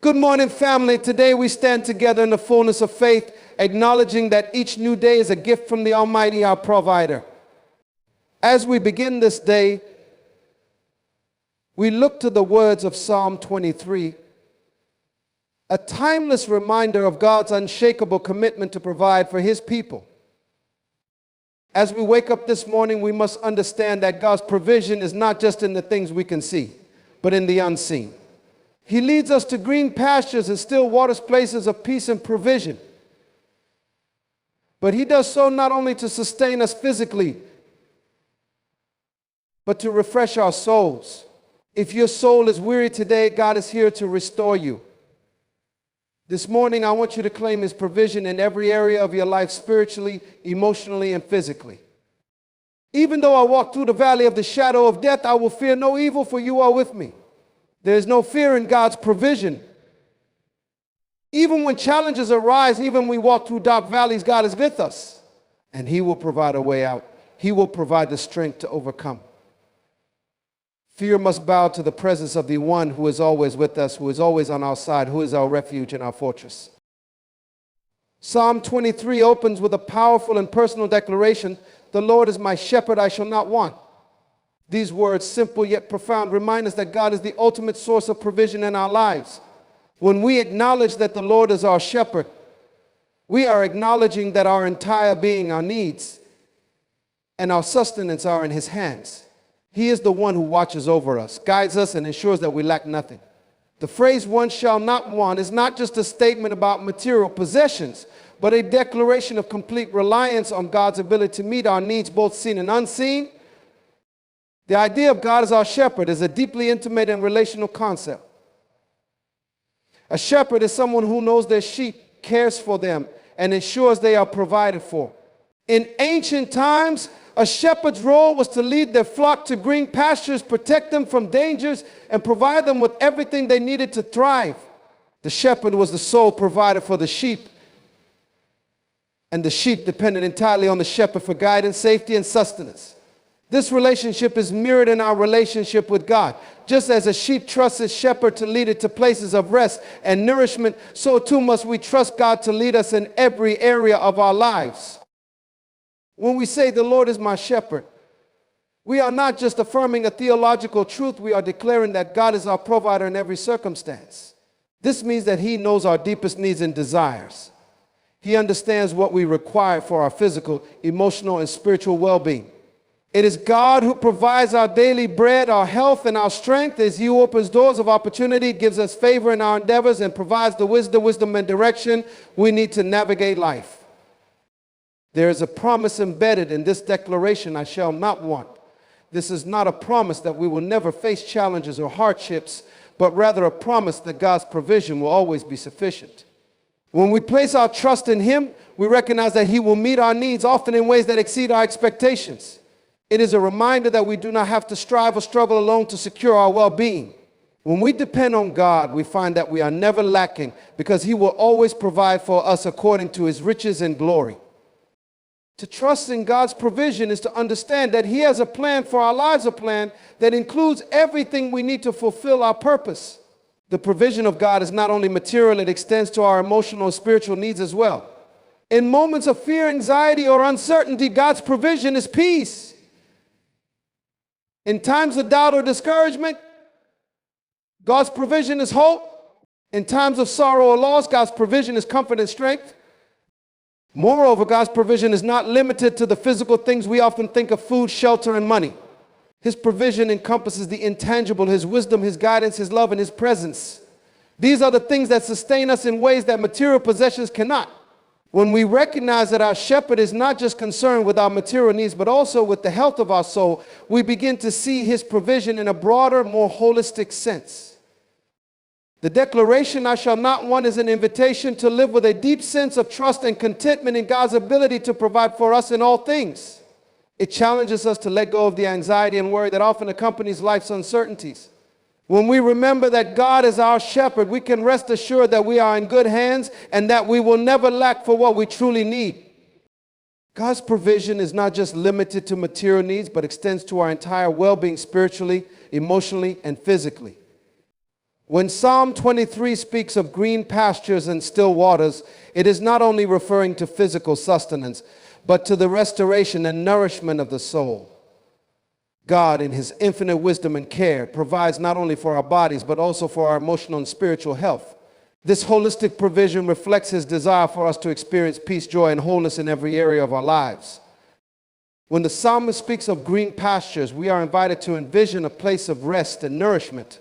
Good morning, family. Today we stand together in the fullness of faith, acknowledging that each new day is a gift from the Almighty, our provider. As we begin this day, we look to the words of Psalm 23, a timeless reminder of God's unshakable commitment to provide for His people. As we wake up this morning, we must understand that God's provision is not just in the things we can see, but in the unseen. He leads us to green pastures and still waters, places of peace and provision. But He does so not only to sustain us physically, but to refresh our souls. If your soul is weary today, God is here to restore you. This morning, I want you to claim His provision in every area of your life, spiritually, emotionally, and physically. Even though I walk through the valley of the shadow of death, I will fear no evil, for you are with me. There is no fear in God's provision. Even when challenges arise, even when we walk through dark valleys, God is with us. And He will provide a way out. He will provide the strength to overcome. Fear must bow to the presence of the one who is always with us, who is always on our side, who is our refuge and our fortress. Psalm 23 opens with a powerful and personal declaration, "The Lord is my shepherd, I shall not want." These words, simple yet profound, remind us that God is the ultimate source of provision in our lives. When we acknowledge that the Lord is our shepherd, we are acknowledging that our entire being, our needs, and our sustenance are in His hands. He is the one who watches over us, guides us, and ensures that we lack nothing. The phrase "one shall not want" is not just a statement about material possessions, but a declaration of complete reliance on God's ability to meet our needs, both seen and unseen. The idea of God as our shepherd is a deeply intimate and relational concept. A shepherd is someone who knows their sheep, cares for them, and ensures they are provided for. In ancient times, a shepherd's role was to lead their flock to green pastures, protect them from dangers, and provide them with everything they needed to thrive. The shepherd was the sole provider for the sheep, and the sheep depended entirely on the shepherd for guidance, safety, and sustenance. This relationship is mirrored in our relationship with God. Just as a sheep trusts its shepherd to lead it to places of rest and nourishment, so too must we trust God to lead us in every area of our lives. When we say the Lord is my shepherd, we are not just affirming a theological truth, we are declaring that God is our provider in every circumstance. This means that He knows our deepest needs and desires. He understands what we require for our physical, emotional, and spiritual well-being. It is God who provides our daily bread, our health, and our strength. As He opens doors of opportunity, gives us favor in our endeavors, and provides the wisdom and direction we need to navigate life. There is a promise embedded in this declaration, "I shall not want." This is not a promise that we will never face challenges or hardships, but rather a promise that God's provision will always be sufficient. When we place our trust in Him, we recognize that He will meet our needs, often in ways that exceed our expectations. It is a reminder that we do not have to strive or struggle alone to secure our well-being. When we depend on God, we find that we are never lacking because He will always provide for us according to His riches and glory. To trust in God's provision is to understand that He has a plan for our lives, a plan that includes everything we need to fulfill our purpose. The provision of God is not only material, it extends to our emotional and spiritual needs as well. In moments of fear, anxiety, or uncertainty, God's provision is peace. In times of doubt or discouragement, God's provision is hope. In times of sorrow or loss, God's provision is comfort and strength. Moreover, God's provision is not limited to the physical things we often think of: food, shelter, and money. His provision encompasses the intangible: His wisdom, His guidance, His love, and His presence. These are the things that sustain us in ways that material possessions cannot. When we recognize that our shepherd is not just concerned with our material needs, but also with the health of our soul, we begin to see His provision in a broader, more holistic sense. The declaration, "I shall not want," is an invitation to live with a deep sense of trust and contentment in God's ability to provide for us in all things. It challenges us to let go of the anxiety and worry that often accompanies life's uncertainties. When we remember that God is our shepherd, we can rest assured that we are in good hands and that we will never lack for what we truly need. God's provision is not just limited to material needs, but extends to our entire well-being spiritually, emotionally, and physically. When Psalm 23 speaks of green pastures and still waters, it is not only referring to physical sustenance, but to the restoration and nourishment of the soul. God, in his infinite wisdom and care, provides not only for our bodies, but also for our emotional and spiritual health. This holistic provision reflects his desire for us to experience peace, joy, and wholeness in every area of our lives. When the psalmist speaks of green pastures, we are invited to envision a place of rest and nourishment,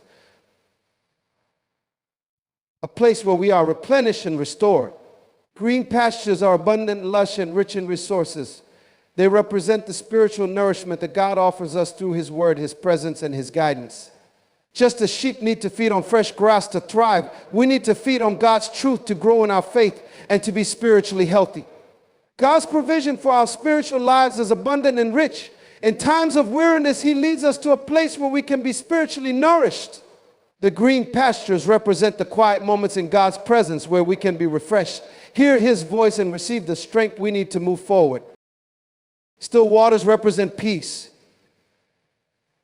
a place where we are replenished and restored. Green pastures are abundant, lush, and rich in resources. They represent the spiritual nourishment that God offers us through his word, his presence, and his guidance. Just as sheep need to feed on fresh grass to thrive, we need to feed on God's truth to grow in our faith and to be spiritually healthy. God's provision for our spiritual lives is abundant and rich. In times of weariness, he leads us to a place where we can be spiritually nourished. The green pastures represent the quiet moments in God's presence where we can be refreshed, hear his voice, and receive the strength we need to move forward. Still waters represent peace.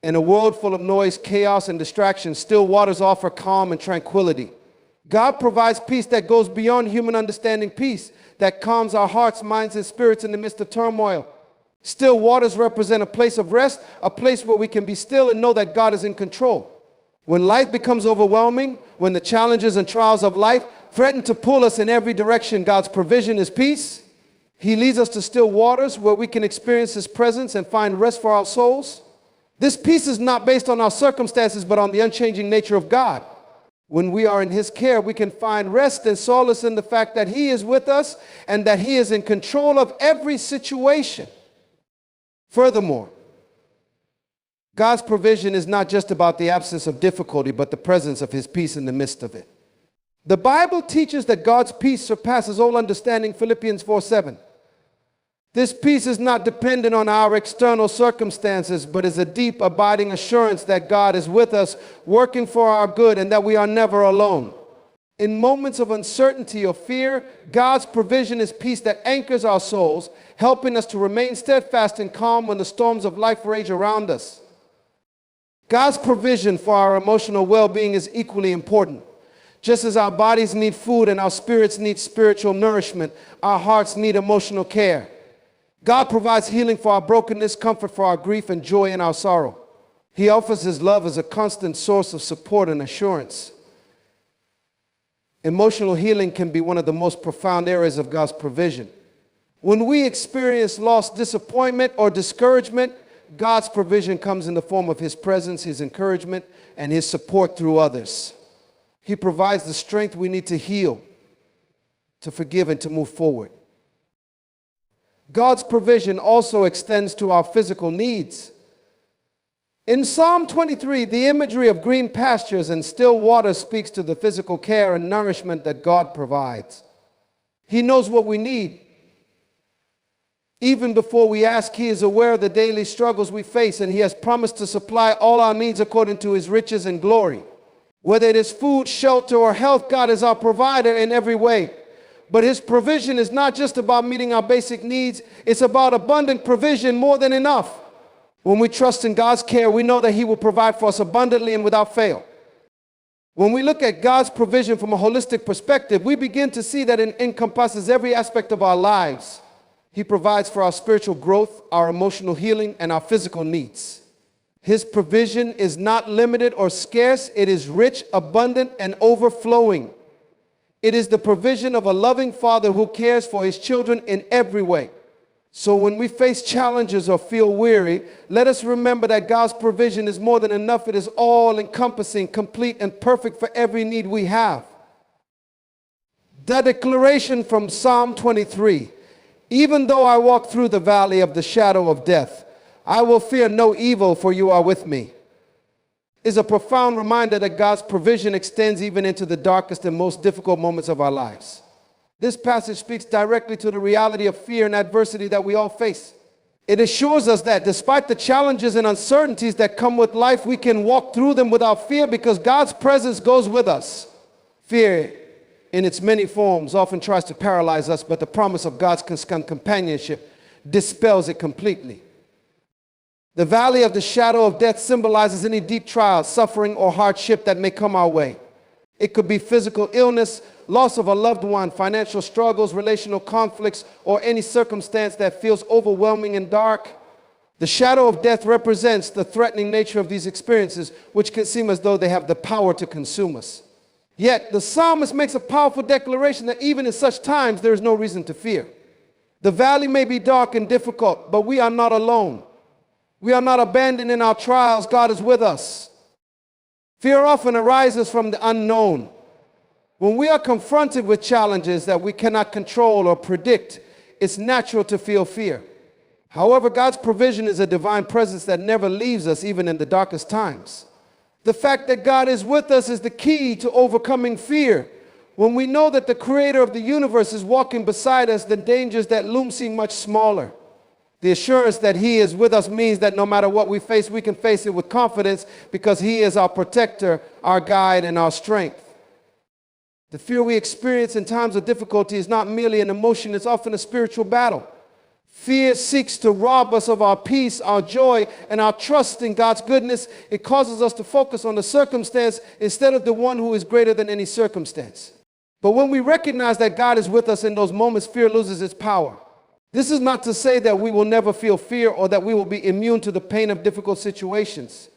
In a world full of noise, chaos, and distraction, still waters offer calm and tranquility. God provides peace that goes beyond human understanding, peace that calms our hearts, minds, and spirits in the midst of turmoil. Still waters represent a place of rest, a place where we can be still and know that God is in control. When life becomes overwhelming, when the challenges and trials of life threaten to pull us in every direction, God's provision is peace. He leads us to still waters where we can experience his presence and find rest for our souls. This peace is not based on our circumstances, but on the unchanging nature of God. When we are in his care, we can find rest and solace in the fact that he is with us and that he is in control of every situation. Furthermore, God's provision is not just about the absence of difficulty, but the presence of his peace in the midst of it. The Bible teaches that God's peace surpasses all understanding, Philippians 4:7. This peace is not dependent on our external circumstances, but is a deep, abiding assurance that God is with us, working for our good, and that we are never alone. In moments of uncertainty or fear, God's provision is peace that anchors our souls, helping us to remain steadfast and calm when the storms of life rage around us. God's provision for our emotional well-being is equally important. Just as our bodies need food and our spirits need spiritual nourishment, our hearts need emotional care. God provides healing for our brokenness, comfort for our grief, and joy in our sorrow. He offers his love as a constant source of support and assurance. Emotional healing can be one of the most profound areas of God's provision. When we experience loss, disappointment, or discouragement, God's provision comes in the form of his presence, his encouragement, and his support through others. He provides the strength we need to heal, to forgive, and to move forward. God's provision also extends to our physical needs. In Psalm 23, the imagery of green pastures and still water speaks to the physical care and nourishment that God provides. He knows what we need. Even before we ask, he is aware of the daily struggles we face, and he has promised to supply all our needs according to his riches and glory. Whether it is food, shelter, or health, God is our provider in every way. But his provision is not just about meeting our basic needs. It's about abundant provision, more than enough. When we trust in God's care, we know that he will provide for us abundantly and without fail. When we look at God's provision from a holistic perspective, we begin to see that it encompasses every aspect of our lives. He provides for our spiritual growth, our emotional healing, and our physical needs. His provision is not limited or scarce. It is rich, abundant, and overflowing. It is the provision of a loving Father who cares for his children in every way. So when we face challenges or feel weary, let us remember that God's provision is more than enough. It is all-encompassing, complete, and perfect for every need we have. The declaration from Psalm 23, even though I walk through the valley of the shadow of death, I will fear no evil, for you are with me, is a profound reminder that God's provision extends even into the darkest and most difficult moments of our lives. This passage speaks directly to the reality of fear and adversity that we all face. It assures us that despite the challenges and uncertainties that come with life, we can walk through them without fear because God's presence goes with us. Fear, in its many forms, often tries to paralyze us, but the promise of God's companionship dispels it completely. The valley of the shadow of death symbolizes any deep trial, suffering, or hardship that may come our way. It could be physical illness, loss of a loved one, financial struggles, relational conflicts, or any circumstance that feels overwhelming and dark. The shadow of death represents the threatening nature of these experiences, which can seem as though they have the power to consume us. Yet, the psalmist makes a powerful declaration that even in such times, there is no reason to fear. The valley may be dark and difficult, but we are not alone. We are not abandoned in our trials. God is with us. Fear often arises from the unknown. When we are confronted with challenges that we cannot control or predict, it's natural to feel fear. However, God's provision is a divine presence that never leaves us even in the darkest times. The fact that God is with us is the key to overcoming fear. When we know that the creator of the universe is walking beside us, the dangers that loom seem much smaller. The assurance that he is with us means that no matter what we face, we can face it with confidence because he is our protector, our guide, and our strength. The fear we experience in times of difficulty is not merely an emotion, it's often a spiritual battle. Fear seeks to rob us of our peace, our joy, and our trust in God's goodness. It causes us to focus on the circumstance instead of the one who is greater than any circumstance. But when we recognize that God is with us in those moments, fear loses its power. This is not to say that we will never feel fear or that we will be immune to the pain of difficult situations.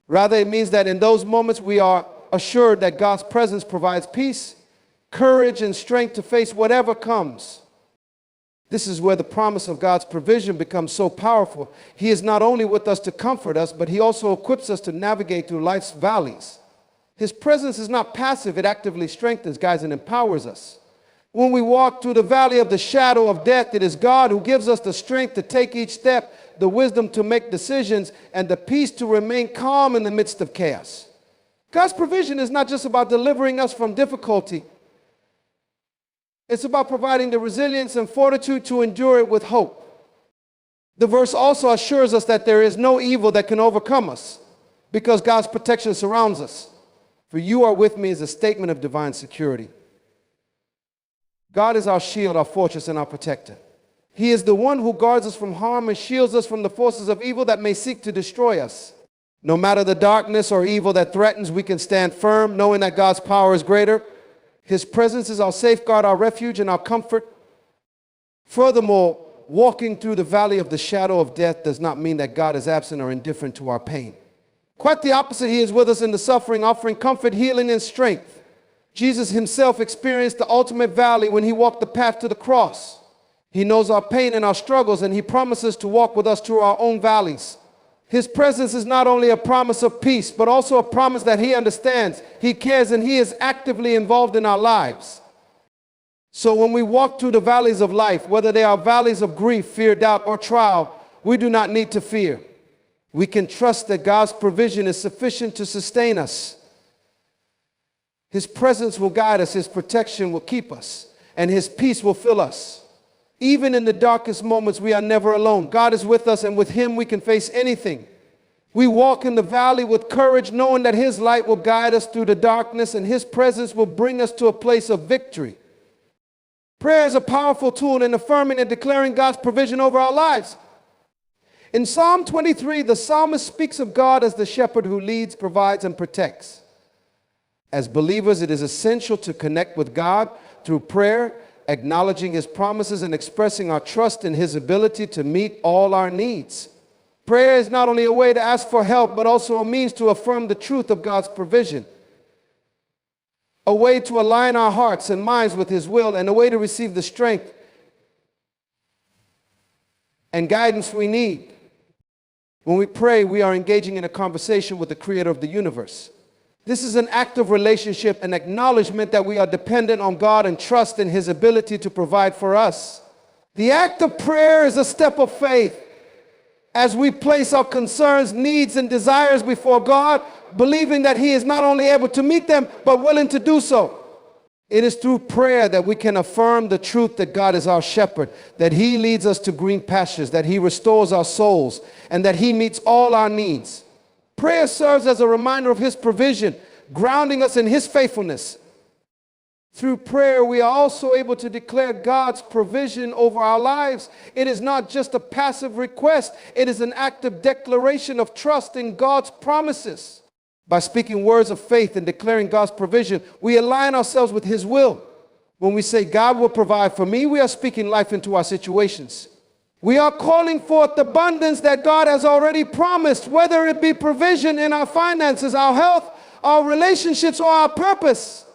Rather, it means that in those moments we are assured that God's presence provides peace, courage, and strength to face whatever comes. This is where the promise of God's provision becomes so powerful. He is not only with us to comfort us, but he also equips us to navigate through life's valleys. His presence is not passive, it actively strengthens, guides, and empowers us. When we walk through the valley of the shadow of death, it is God who gives us the strength to take each step, the wisdom to make decisions, and the peace to remain calm in the midst of chaos. God's provision is not just about delivering us from difficulty. It's about providing the resilience and fortitude to endure it with hope. The verse also assures us that there is no evil that can overcome us because God's protection surrounds us. For you are with me is a statement of divine security. God is our shield, our fortress, and our protector. He is the one who guards us from harm and shields us from the forces of evil that may seek to destroy us. No matter the darkness or evil that threatens, we can stand firm, knowing that God's power is greater. His presence is our safeguard, our refuge, and our comfort. Furthermore, walking through the valley of the shadow of death does not mean that God is absent or indifferent to our pain. Quite the opposite, he is with us in the suffering, offering comfort, healing, and strength. Jesus himself experienced the ultimate valley when he walked the path to the cross. He knows our pain and our struggles, and he promises to walk with us through our own valleys. His presence is not only a promise of peace, but also a promise that he understands, he cares, and he is actively involved in our lives. So when we walk through the valleys of life, whether they are valleys of grief, fear, doubt, or trial, we do not need to fear. We can trust that God's provision is sufficient to sustain us. His presence will guide us, his protection will keep us, and his peace will fill us. Even in the darkest moments, we are never alone. God is with us, and with him we can face anything. We walk in the valley with courage, knowing that his light will guide us through the darkness, and his presence will bring us to a place of victory. Prayer is a powerful tool in affirming and declaring God's provision over our lives. In Psalm 23, the psalmist speaks of God as the shepherd who leads, provides, and protects. As believers, it is essential to connect with God through prayer, acknowledging his promises and expressing our trust in his ability to meet all our needs. Prayer is not only a way to ask for help, but also a means to affirm the truth of God's provision. A way to align our hearts and minds with his will, and a way to receive the strength and guidance we need. When we pray, we are engaging in a conversation with the creator of the universe. This is an act of relationship and acknowledgement that we are dependent on God and trust in his ability to provide for us. The act of prayer is a step of faith as we place our concerns, needs, and desires before God, believing that he is not only able to meet them, but willing to do so. It is through prayer that we can affirm the truth that God is our shepherd, that he leads us to green pastures, that he restores our souls, and that he meets all our needs. Prayer serves as a reminder of his provision, grounding us in his faithfulness. Through prayer, we are also able to declare God's provision over our lives. It is not just a passive request. It is an active declaration of trust in God's promises. By speaking words of faith and declaring God's provision, we align ourselves with His will. When we say God will provide for me, we are speaking life into our situations. We are calling forth the abundance that God has already promised, whether it be provision in our finances, our health, our relationships, or our purpose.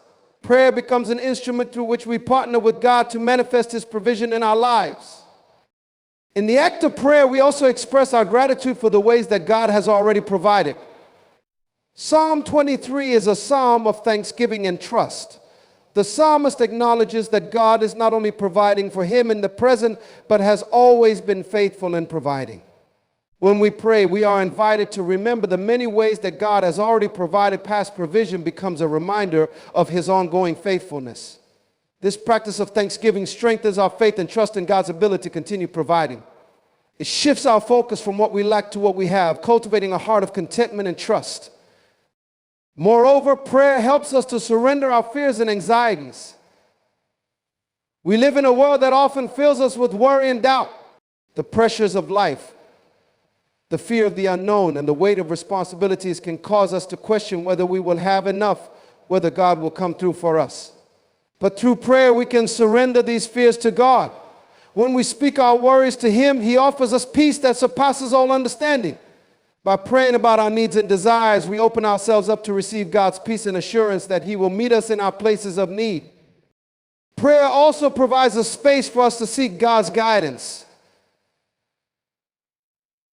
Prayer becomes an instrument through which we partner with God to manifest His provision in our lives. In the act of prayer, we also express our gratitude for the ways that God has already provided. Psalm 23 is a psalm of thanksgiving and trust. The psalmist acknowledges that God is not only providing for him in the present, but has always been faithful in providing. When we pray, we are invited to remember the many ways that God has already provided. Past provision becomes a reminder of His ongoing faithfulness. This practice of thanksgiving strengthens our faith and trust in God's ability to continue providing. It shifts our focus from what we lack to what we have, cultivating a heart of contentment and trust. Moreover, prayer helps us to surrender our fears and anxieties. We live in a world that often fills us with worry and doubt. The pressures of life, the fear of the unknown, and the weight of responsibilities can cause us to question whether we will have enough, whether God will come through for us. But through prayer, we can surrender these fears to God. When we speak our worries to Him, He offers us peace that surpasses all understanding. By praying about our needs and desires, we open ourselves up to receive God's peace and assurance that He will meet us in our places of need. Prayer also provides a space for us to seek God's guidance.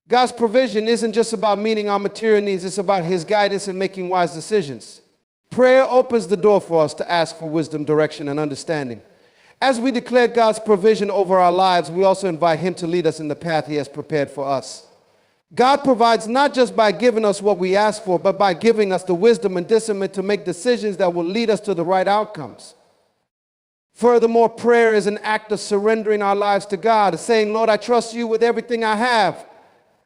God's provision isn't just about meeting our material needs, it's about His guidance in making wise decisions. Prayer opens the door for us to ask for wisdom, direction, and understanding. As we declare God's provision over our lives, we also invite Him to lead us in the path He has prepared for us. God provides not just by giving us what we ask for, but by giving us the wisdom and discernment to make decisions that will lead us to the right outcomes. Furthermore, prayer is an act of surrendering our lives to God, saying, Lord, I trust You with everything I have.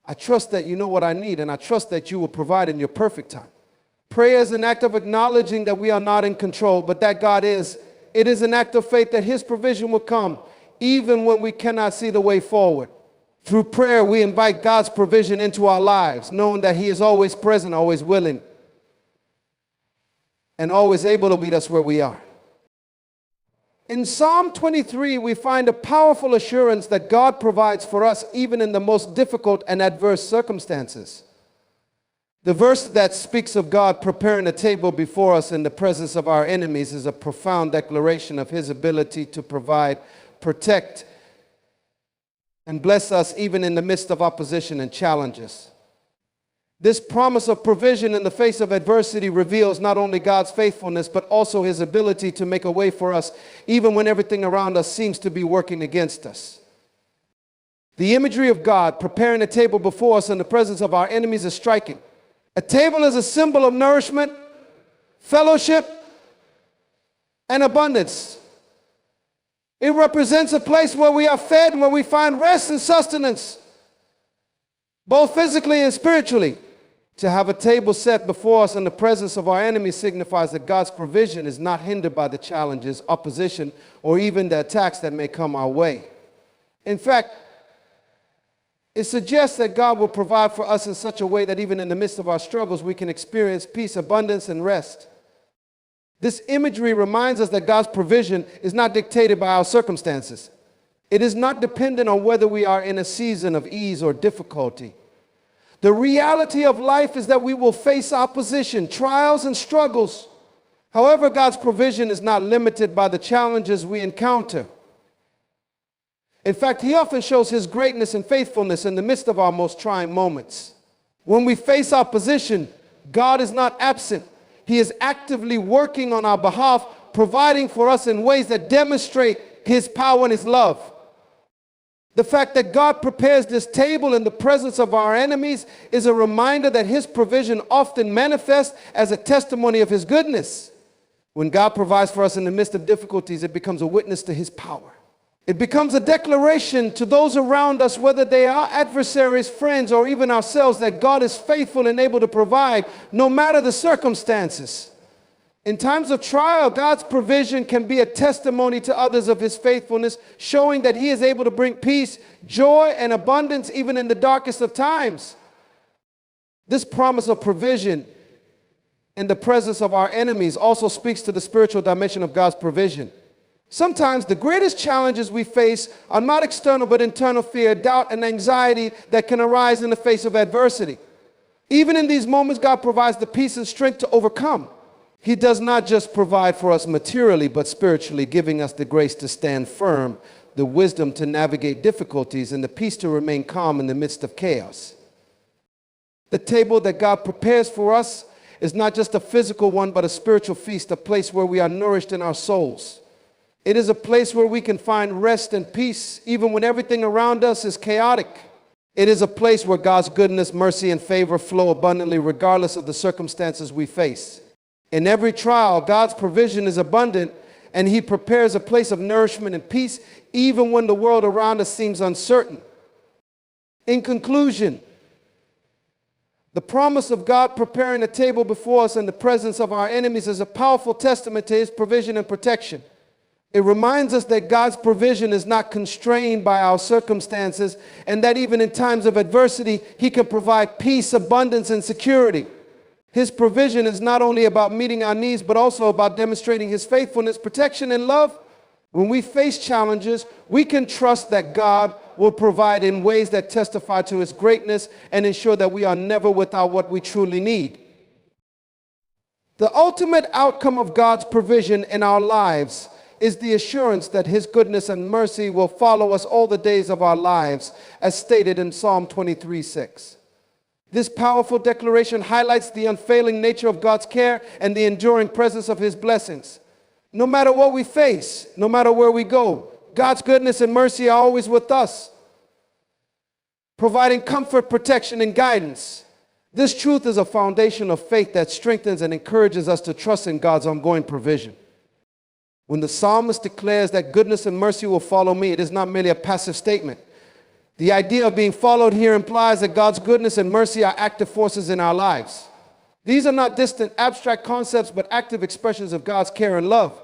I trust that You know what I need, and I trust that You will provide in Your perfect time. Prayer is an act of acknowledging that we are not in control, but that God is. It is an act of faith that His provision will come, even when we cannot see the way forward. Through prayer, we invite God's provision into our lives, knowing that He is always present, always willing, and always able to meet us where we are. In Psalm 23, we find a powerful assurance that God provides for us even in the most difficult and adverse circumstances. The verse that speaks of God preparing a table before us in the presence of our enemies is a profound declaration of His ability to provide, protect, and bless us even in the midst of opposition and challenges. This promise of provision in the face of adversity reveals not only God's faithfulness, but also His ability to make a way for us, even when everything around us seems to be working against us. The imagery of God preparing a table before us in the presence of our enemies is striking. A table is a symbol of nourishment, fellowship, and abundance. It represents a place where we are fed and where we find rest and sustenance, both physically and spiritually. To have a table set before us in the presence of our enemies signifies that God's provision is not hindered by the challenges, opposition, or even the attacks that may come our way. In fact, it suggests that God will provide for us in such a way that even in the midst of our struggles, we can experience peace, abundance, and rest. This imagery reminds us that God's provision is not dictated by our circumstances. It is not dependent on whether we are in a season of ease or difficulty. The reality of life is that we will face opposition, trials, and struggles. However, God's provision is not limited by the challenges we encounter. In fact, He often shows His greatness and faithfulness in the midst of our most trying moments. When we face opposition, God is not absent. He is actively working on our behalf, providing for us in ways that demonstrate His power and His love. The fact that God prepares this table in the presence of our enemies is a reminder that His provision often manifests as a testimony of His goodness. When God provides for us in the midst of difficulties, it becomes a witness to His power. It becomes a declaration to those around us, whether they are adversaries, friends, or even ourselves, that God is faithful and able to provide no matter the circumstances. In times of trial, God's provision can be a testimony to others of His faithfulness, showing that He is able to bring peace, joy, and abundance even in the darkest of times. This promise of provision in the presence of our enemies also speaks to the spiritual dimension of God's provision. Sometimes the greatest challenges we face are not external but internal fear, doubt, and anxiety that can arise in the face of adversity. Even in these moments, God provides the peace and strength to overcome. He does not just provide for us materially, but spiritually, giving us the grace to stand firm, the wisdom to navigate difficulties, and the peace to remain calm in the midst of chaos. The table that God prepares for us is not just a physical one, but a spiritual feast, a place where we are nourished in our souls. It is a place where we can find rest and peace, even when everything around us is chaotic. It is a place where God's goodness, mercy, and favor flow abundantly, regardless of the circumstances we face. In every trial, God's provision is abundant, and He prepares a place of nourishment and peace, even when the world around us seems uncertain. In conclusion, the promise of God preparing a table before us in the presence of our enemies is a powerful testament to His provision and protection. It reminds us that God's provision is not constrained by our circumstances, and that even in times of adversity, He can provide peace, abundance, and security. His provision is not only about meeting our needs, but also about demonstrating His faithfulness, protection, and love. When we face challenges, we can trust that God will provide in ways that testify to His greatness and ensure that we are never without what we truly need. The ultimate outcome of God's provision in our lives is the assurance that His goodness and mercy will follow us all the days of our lives, as stated in Psalm 23:6. This powerful declaration highlights the unfailing nature of God's care and the enduring presence of His blessings. No matter what we face, no matter where we go, God's goodness and mercy are always with us, providing comfort, protection, and guidance. This truth is a foundation of faith that strengthens and encourages us to trust in God's ongoing provision. When the psalmist declares that goodness and mercy will follow me, it is not merely a passive statement. The idea of being followed here implies that God's goodness and mercy are active forces in our lives. These are not distant, abstract concepts, but active expressions of God's care and love.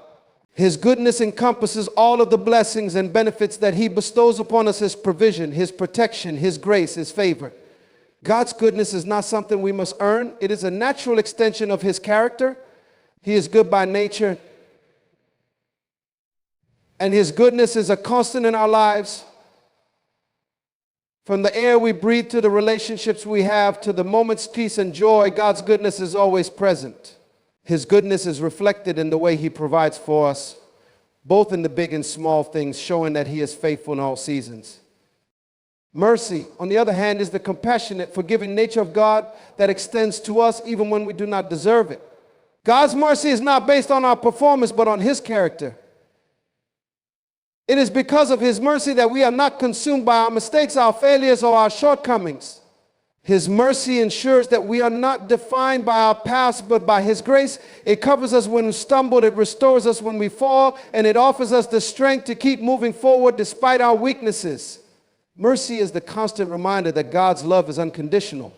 His goodness encompasses all of the blessings and benefits that He bestows upon us: His provision, His protection, His grace, His favor. God's goodness is not something we must earn. It is a natural extension of His character. He is good by nature, and His goodness is a constant in our lives. From the air we breathe to the relationships we have to the moment's peace and joy, God's goodness is always present. His goodness is reflected in the way He provides for us, both in the big and small things, showing that He is faithful in all seasons. Mercy, on the other hand, is the compassionate, forgiving nature of God that extends to us even when we do not deserve it. God's mercy is not based on our performance, but on His character. It is because of His mercy that we are not consumed by our mistakes, our failures, or our shortcomings. His mercy ensures that we are not defined by our past, but by His grace. It covers us when we stumble, it restores us when we fall, and it offers us the strength to keep moving forward despite our weaknesses. Mercy is the constant reminder that God's love is unconditional,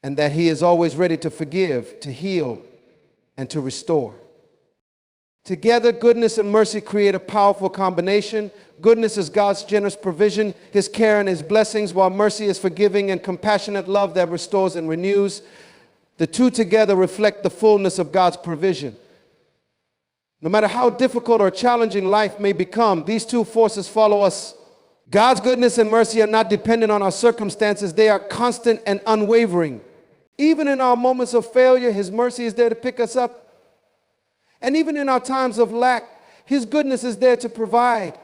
and that He is always ready to forgive, to heal, and to restore. Together, goodness and mercy create a powerful combination. Goodness is God's generous provision, His care and His blessings, while mercy is forgiving and compassionate love that restores and renews. The two together reflect the fullness of God's provision. No matter how difficult or challenging life may become, these two forces follow us. God's goodness and mercy are not dependent on our circumstances. They are constant and unwavering. Even in our moments of failure, His mercy is there to pick us up. And even in our times of lack, His goodness is there to provide.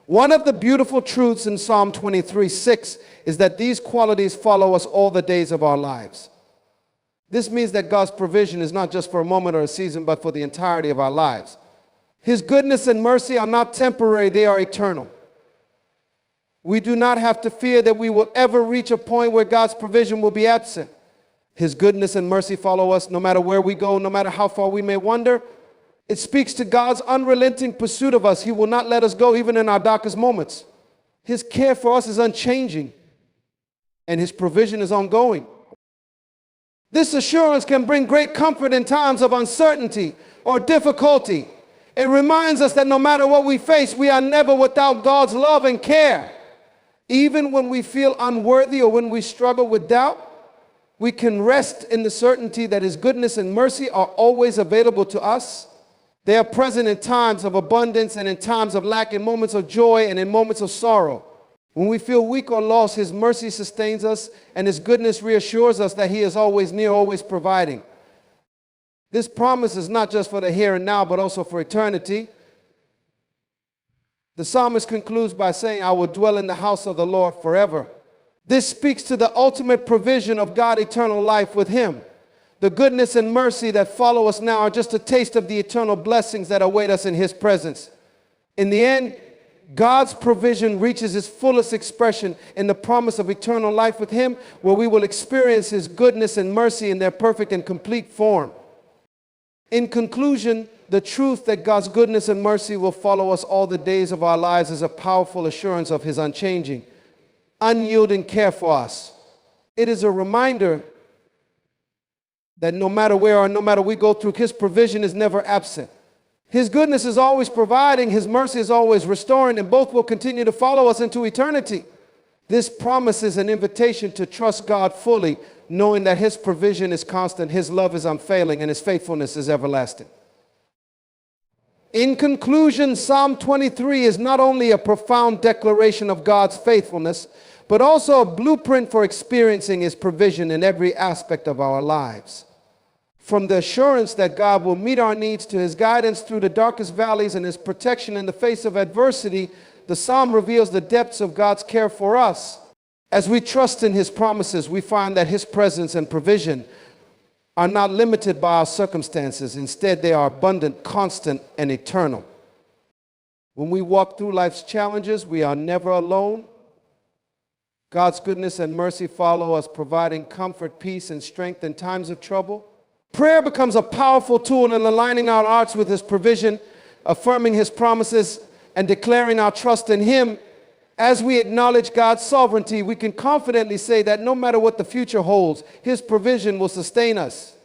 One of the beautiful truths in Psalm 23:6 is that these qualities follow us all the days of our lives. This means that God's provision is not just for a moment or a season, but for the entirety of our lives. His goodness and mercy are not temporary, they are eternal. We do not have to fear that we will ever reach a point where God's provision will be absent. His goodness and mercy follow us no matter where we go, no matter how far we may wander. It speaks to God's unrelenting pursuit of us. He will not let us go even in our darkest moments. His care for us is unchanging, and His provision is ongoing. This assurance can bring great comfort in times of uncertainty or difficulty. It reminds us that no matter what we face, we are never without God's love and care. Even when we feel unworthy or when we struggle with doubt, We can rest in the certainty that his goodness and mercy are always available to us. They are present in times of abundance and in times of lack, in moments of joy and in moments of sorrow. When we feel weak or lost, his mercy sustains us and his goodness reassures us that he is always near, always providing. This promise is not just for the here and now, but also for eternity. The psalmist concludes by saying, I will dwell in the house of the Lord forever. This speaks to the ultimate provision of God, eternal life with him. The goodness and mercy that follow us now are just a taste of the eternal blessings that await us in his presence. In the end, God's provision reaches its fullest expression in the promise of eternal life with him, where we will experience his goodness and mercy in their perfect and complete form. In conclusion, the truth that God's goodness and mercy will follow us all the days of our lives is a powerful assurance of his unchanging, unyielding care for us. It is a reminder that no matter where or no matter we go through, his provision is never absent. His goodness is always providing, his mercy is always restoring, and both will continue to follow us into eternity. This promise is an invitation to trust God fully, knowing that his provision is constant, his love is unfailing, and his faithfulness is everlasting. In conclusion, Psalm 23 is not only a profound declaration of God's faithfulness, but also a blueprint for experiencing his provision in every aspect of our lives. From the assurance that God will meet our needs to his guidance through the darkest valleys and his protection in the face of adversity, the psalm reveals the depths of God's care for us. As we trust in his promises, we find that his presence and provision are not limited by our circumstances. Instead, they are abundant, constant, and eternal. When we walk through life's challenges, we are never alone. God's goodness and mercy follow us, providing comfort, peace, and strength in times of trouble. Prayer becomes a powerful tool in aligning our hearts with his provision, affirming his promises, and declaring our trust in him. As we acknowledge God's sovereignty, we can confidently say that no matter what the future holds, his provision will sustain us.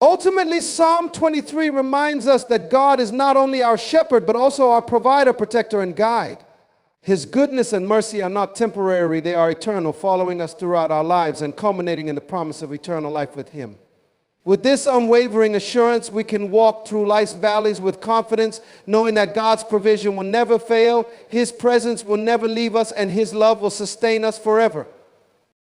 Ultimately, Psalm 23 reminds us that God is not only our shepherd, but also our provider, protector, and guide. His goodness and mercy are not temporary, they are eternal, following us throughout our lives and culminating in the promise of eternal life with him. With this unwavering assurance, we can walk through life's valleys with confidence, knowing that God's provision will never fail, his presence will never leave us, and his love will sustain us forever.